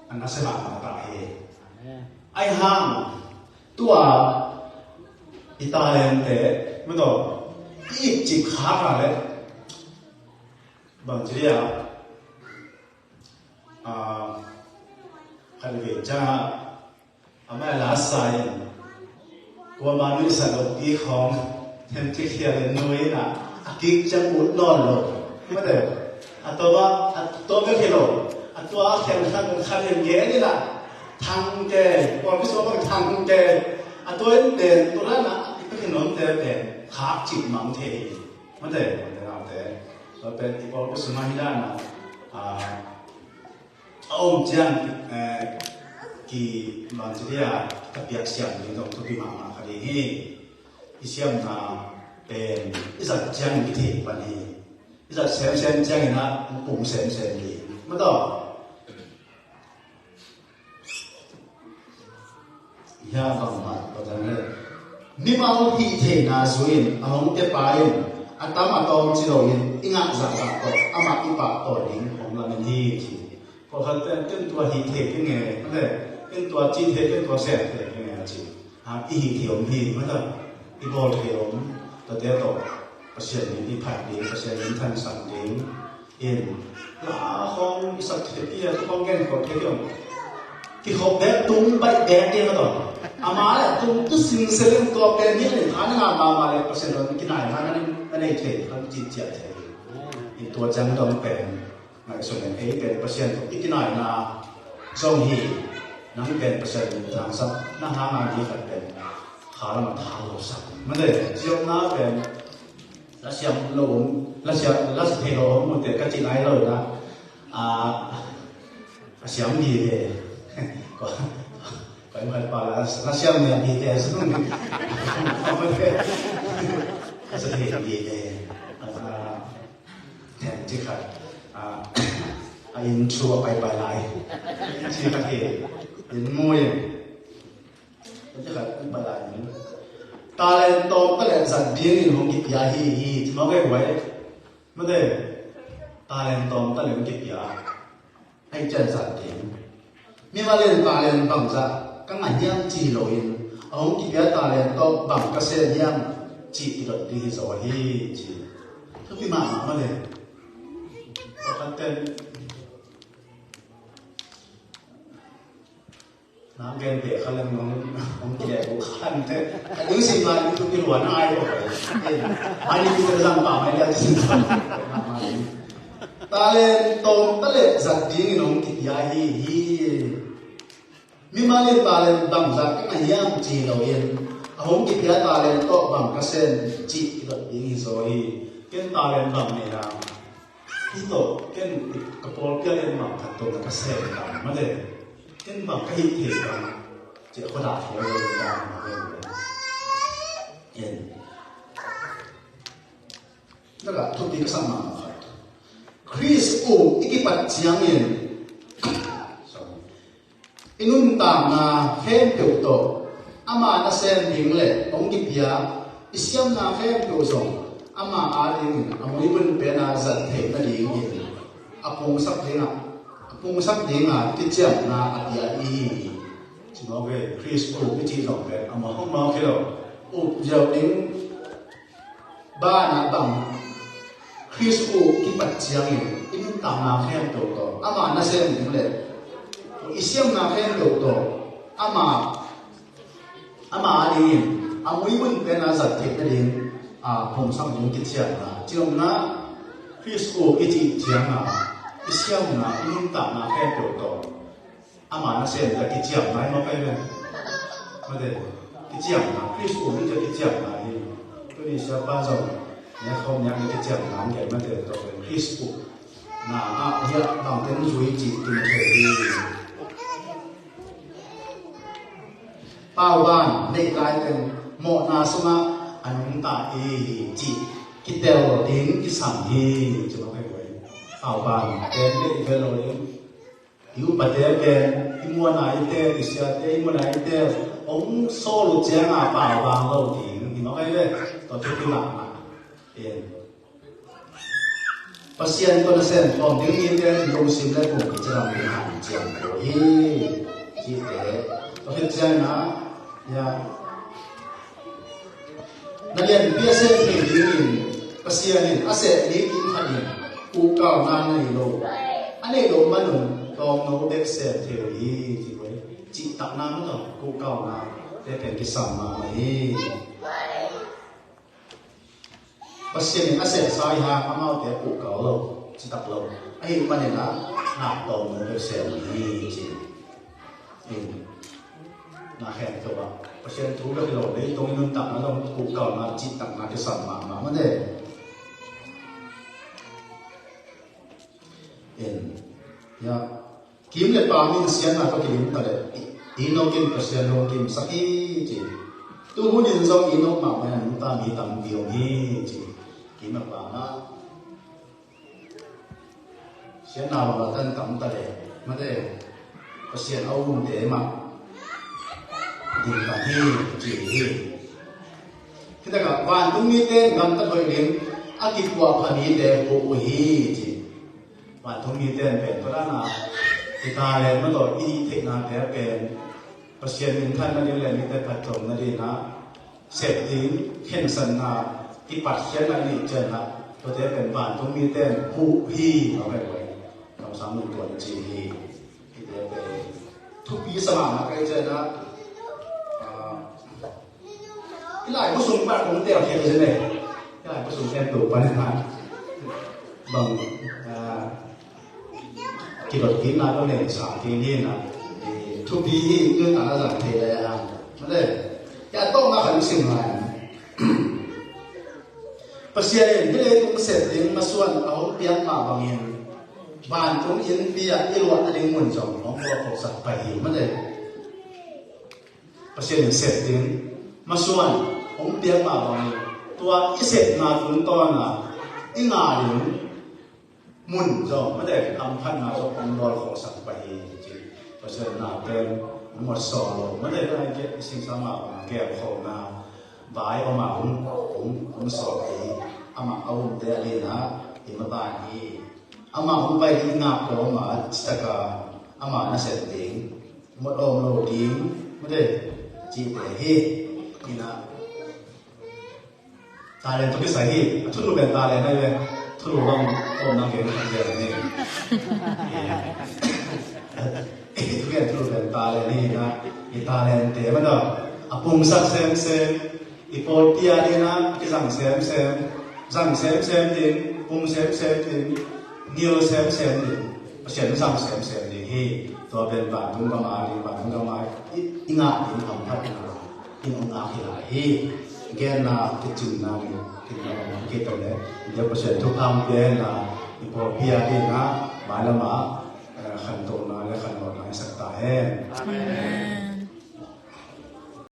anh nó sẽ làm mà tại ai ham tua Italian thế mới đó ít chỉ khác là đấy bằng chỉ là khai về cha mà lá sai qua bao nhiêu sản phẩm kỹ không thêm cái kia là nuôi là kỹ chẳng muốn non rồi mới được tôi cái kia rồi tôi thêm khăn thêm ghế đi là thằng kề còn cái số bằng thằng kề tôi đền tôi nói là cái nói thế đền khác chỉ mong thế mới được làm thế rồi bên thì có cái số này là ông Giang kỳ mà chỉ là tập việc xem những động tác mà cái gì xem làเป็นอีสัตว์เจ้าหนึ่งที่วันนี้อีสัตว์เซมเซมเจ้าหนึ่งนะปุ่มเซมเซมดีไม่ต้องยาบังมาตอนนั้นนี่มาเอาที่เทน่าสวยเอาของเก็บไปอัตมาตอมจีโร่ยินอิงะจักรก็อามาอีปะต่อดิ้งของเราเป็นที่ที่พอเขาเป็นตัวที่เทเป็นไงนั่นแหละเป็นตัวจีเทเป็นตัวเซมเทเป็นไงจีอีหีเทียมที่ไม่ต้องอีบอลเทียมตัวเดียวต่อเปอร์เซ็นต์นี้ผ่านดีเปอร์เซ็นต์นี้ทันสั่งดีเอ็นลาห้องสักเทียทุกห้องแก่ก่อนเที่ยวที่เขาแบบตุ้มใบแดงเดียวต่ออามาเลยตุ้มตุ้สิงเซลล์ตัวเป็นนี่เลยฐานงานมาเลยเปอร์เซ็นต์นั้นกินไหนฐานนั้นอันนี้เทเขาจีเจียเทอีตัวจังต้องเป็นในส่วนนี้เป็นเปอร์เซ็นต์อีกกินไหนนะส่งฮีนั่นเป็นเปอร์เซ็นต์ทางซับนั่งหางานที่เป็นขาลมาทางเราสักมันเลยเจียวน้าเป็นแล้วเสียงลมแล้วเสียงแล้วเทลมมันเด็กก็จีนไอเลยนะเสียงดีเลยก็ไม่พอแล้วเสียงเนี่ยดีเลยซึ่งไม่ได้สถิติดีเลยแทนที่ขัดอินชัวไปไหลที่ขัดเหตุอินมวยที่ขัดไปไหลตาเลนโตก็เลยสัตว์เลี้ยงของกิจยาที่มองไว้ไม่ได้ตาเลนโตก็เลยกิจยาให้เจนสัตว์เลี้ยงมีมาเล่นตาเลนบังจะก็งานย่างจีโรยนเอากิจยาตาเลนโตบังก็เสียย่างจีรถดีสวัสดีจีทุกที่มาเลยพอคันเต้นน้ำแกงเปียกเขาเลยมองแก่บุคันเต้ยังสิ่งอะไรที่กินหวานอายก็อันนี้คือจะทำป่าไม่ได้สิ่งตาเลนตรงตาเลสัตว์ดิ้งน้องกิจยาฮีมีมาเลนตาเลนบังจักก็ยังย่างจีเราเองเอาของกิจยาตาเลนโตบังก็เส้นจีเราดิ้งโซฮีเก่งตาเลนบังเนี่ยนะที่โตเก่งกระโปรงเก่งบังขัดตัวก็เส้นบังมาเลยเก่งบังก็ฮิตเทกันเจ้าคนด่าเที่ยวเลยด่ามาเลยเห็นนั่นแหละทุกทีก็สามารถคริสโออีกปัจจัยนึงอินุนตามนาเข็มเปียวโตอามานาเซนดิงเล่องกิบยาอิสยามนาเข็มเปียวส่งอามาอาดิงอามุยบุนเป็นอาจัดเทนดิงยินอาพงสักดิงที่เจ้านาอดียอีจิโนเวคริสโอวิจิตรเป็นอามาห้องมาเขียวอุบเจ้าดิงบ้านาบังคริสโอที่ปัจจัยอินุนตามนาเข็มเปียวโตอามานาเซนดิงเล่อิสยามนาเข็มเปียวโตอามาดิงอามุยบุนเป็นอาจัดเทนดิงผมสมัยกิจการนะจีนนะคริสโอกิจการนะอิสยามนะอินุนตานะแค่ตัวโตอามานะเซนแต่กิจการไม่มาไปเลยไม่ได้กิจการนะคริสโอนี่จะกิจการนะนี่ตัวนี้ชาวบ้านเราเนี่ยเขาเนี่ยกิจการนะแกไม่ได้ตัวเป็นคริสโอนะเนี่ยบางทีมันช่วยจิตเป็นเทวีป้าบ้านในกลายเป็นโมนาสมาอันนั้นตาจีคิดเดาดิ้งคิดสั่งจะมาให้ไว้เอาบางเดินได้เวลาเลยอยู่ประเดี๋ยวเดินอิมัวไหนเตะอิสยาเตะอิมัวไหนเตะองโซลุเจ้าป่าบางเราดิ้งที่มาให้เลยต่อทุกที่หลังเองภาษาอังกฤษเส้นตอนดิ้งเดินลงซิมแล้วผมจะทำเป็นหันเจียง hi chi te to hin jan na ya na lian bia se ni ding pasianin ase ni kin hanin u ka na nei lo ane lo manun tong no de se theo hi chi ko chi tak na no ku ka na te pen ki sam ma hi pasianin ase sai ha amao te ku ka lo chi tak lo ai manena na tong no de se hi chi na khen to ba pasian thu lo lo le tong nun tak na lo ku ka na chi tak na ki sam ma ma de ya kim le pa min sian na to kim ta le ino kim pasian lo kim saki chi tu hu din zong ino ma ma han ta mi tam dio hi chi kim ma pa na sian na ba tan tam ta le ma de pasian au de ma din ta hi chi hi kita ka van tu mi te ngam ta hoi lim a ki kwa pha ni de ko hi chiวันทุ่งมีเต้นเป็นก็ได้นะที่ตาเลยเมื่อตอนอีเทคนาแท้เป็นประเชียนมินท่านนั่นเองเลยมีแต่ปัจจุบันนั่นเองนะเสร็จทิ้งเห็นสันนาที่ปัจเชียนนั่นนี่เจอนะตัวเต้เป็นวันทุ่งมีเต้นผู้ฮีเอาไปไว้คำสั่งหนึ่งตัวจีฮีที่เต้เป็นทุกปีสมัครมาใกล้เจอนะที่หลายผู้สูงบ้านของเต้าเห็นใช่ไหมที่หลายผู้สูงแทนตัวปัญหาบางที่เราคิดนะก็เนี่ยสามทีนี่นะทุกทีเรื่องอะไรสักทีเลยอ่ะไม่ได้จะต้องมาขันสิ่งอะไรภาษาเองที่เลยต้องเสร็จเองมาส่วนเอาเปียกมาบางอย่างบ้านตรงอินเดียอิรวันอะไรมุ่งจงของเราขอสักไปไม่ได้ภาษาเองเสร็จเองมาส่วนของเปียกมาบางอย่างตัวอิเสร็จมาถึงตอนน่ะอีงาหนึ่งมุนจงไม่ได้ทำพันนาจงองรอขอสักไปจริงเพราะฉะนั้นเป็นหมดสอลไม่ได้ได้เก็บสิ่งสามารถแก้ของนาบายเอามาผมสอบอีเอามาเอาเดียรีนะที่มาบ้านนี้เอามาผมไปที่งาโผล่มาสตกาเอามาน่าเสร็จเองหมดอมโลดิ้งไม่ได้จีบเลยนี่นะตาเลนต้องไปใส่ที่ทุนรูเป็นตาเลนได้เลยทุลุงต้มน้ำเกลือเจอเนี่ยทุกอย่างทุลุเป็นตาเลยนี่นะอีตาเลยเดี๋ยวมันก็อาปุ่มสักเซมอีโปรตีอะไรนะที่สั่งเซมดิ้งปุ่มเซมดิ้งนิวเซมดิ้งเสียงสั่งเซมดิ้งที่ตัวเป็นบาดทุ่งกระมาดีบาดทุ่งกระมาอีงาอีทำพัดนะอีองาที่ไหนแกน่าที่จึงน่าเนี่ยที่เราเกี่ยวกับเนี่ยเดี๋ยวประชาชนทุกท่านแกน่าอีพอพิจารณาบางละมาขันโตนาและขันหลอดในสักตาแห่